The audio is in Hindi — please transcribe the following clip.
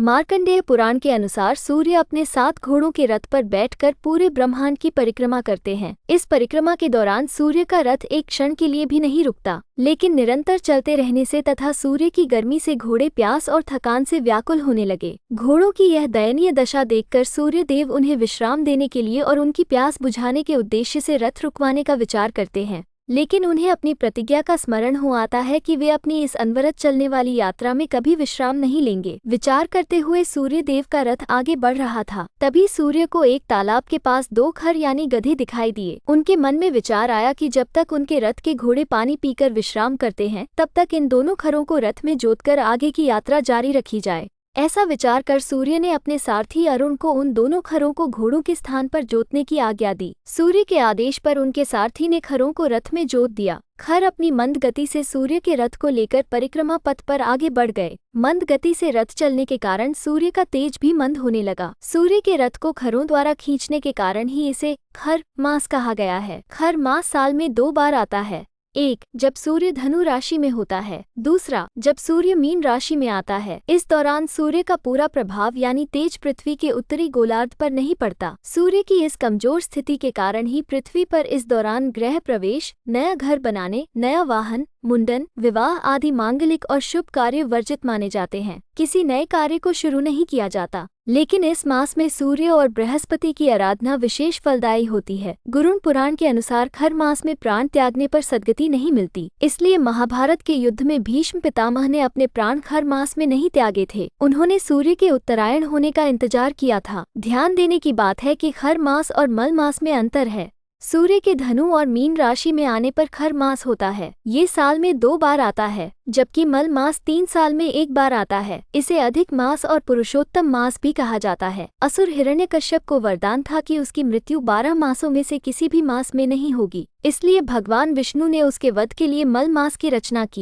मार्कंडेय पुराण के अनुसार सूर्य अपने 7 घोड़ों के रथ पर बैठकर पूरे ब्रह्मांड की परिक्रमा करते हैं। इस परिक्रमा के दौरान सूर्य का रथ एक क्षण के लिए भी नहीं रुकता, लेकिन निरंतर चलते रहने से तथा सूर्य की गर्मी से घोड़े प्यास और थकान से व्याकुल होने लगे। घोड़ों की यह दयनीय दशा देखकर सूर्य देव उन्हें विश्राम देने के लिए और उनकी प्यास बुझाने के उद्देश्य से रथ रुकवाने का विचार करते हैं, लेकिन उन्हें अपनी प्रतिज्ञा का स्मरण हो आता है कि वे अपनी इस अनवरत चलने वाली यात्रा में कभी विश्राम नहीं लेंगे। विचार करते हुए सूर्य देव का रथ आगे बढ़ रहा था। तभी सूर्य को एक तालाब के पास 2 खर यानी गधे दिखाई दिए। उनके मन में विचार आया कि जब तक उनके रथ के घोड़े पानी पीकर विश्राम करते हैं, तब तक इन दोनों खरों को रथ में जोतकर आगे की यात्रा जारी रखी जाए। ऐसा विचार कर सूर्य ने अपने सारथी अरुण को उन दोनों खरों को घोड़ों के स्थान पर जोतने की आज्ञा दी। सूर्य के आदेश पर उनके सारथी ने खरों को रथ में जोत दिया। खर अपनी मंद गति से सूर्य के रथ को लेकर परिक्रमा पथ पर आगे बढ़ गए। मंद गति से रथ चलने के कारण सूर्य का तेज भी मंद होने लगा। सूर्य के रथ को खरों द्वारा खींचने के कारण ही इसे खर मास कहा गया है। खर मास साल में 2 बार आता है। एक, जब सूर्य धनु राशि में होता है। दूसरा, जब सूर्य मीन राशि में आता है। इस दौरान सूर्य का पूरा प्रभाव यानी तेज पृथ्वी के उत्तरी गोलार्ध पर नहीं पड़ता। सूर्य की इस कमजोर स्थिति के कारण ही पृथ्वी पर इस दौरान गृह प्रवेश, नया घर बनाने, नया वाहन, मुंडन, विवाह आदि मांगलिक और शुभ कार्य वर्जित माने जाते हैं। किसी नए कार्य को शुरू नहीं किया जाता। लेकिन इस मास में सूर्य और बृहस्पति की आराधना विशेष फलदायी होती है। गुरुण पुराण के अनुसार खर मास में प्राण त्यागने पर सद्गति नहीं मिलती। इसलिए महाभारत के युद्ध में भीष्म पितामह ने अपने प्राण खर मास में नहीं त्यागे थे। उन्होंने सूर्य के उत्तरायण होने का इंतजार किया था। ध्यान देने की बात है कि खर मास और मल मास में अंतर है। सूर्य के धनु और मीन राशि में आने पर खर मास होता है। ये साल में 2 बार आता है, जबकि मल मास 3 साल में 1 बार आता है। इसे अधिक मास और पुरुषोत्तम मास भी कहा जाता है। असुर हिरण्यकश्यप को वरदान था कि उसकी मृत्यु 12 मासों में से किसी भी मास में नहीं होगी। इसलिए भगवान विष्णु ने उसके वध के लिए मल मास की रचना की।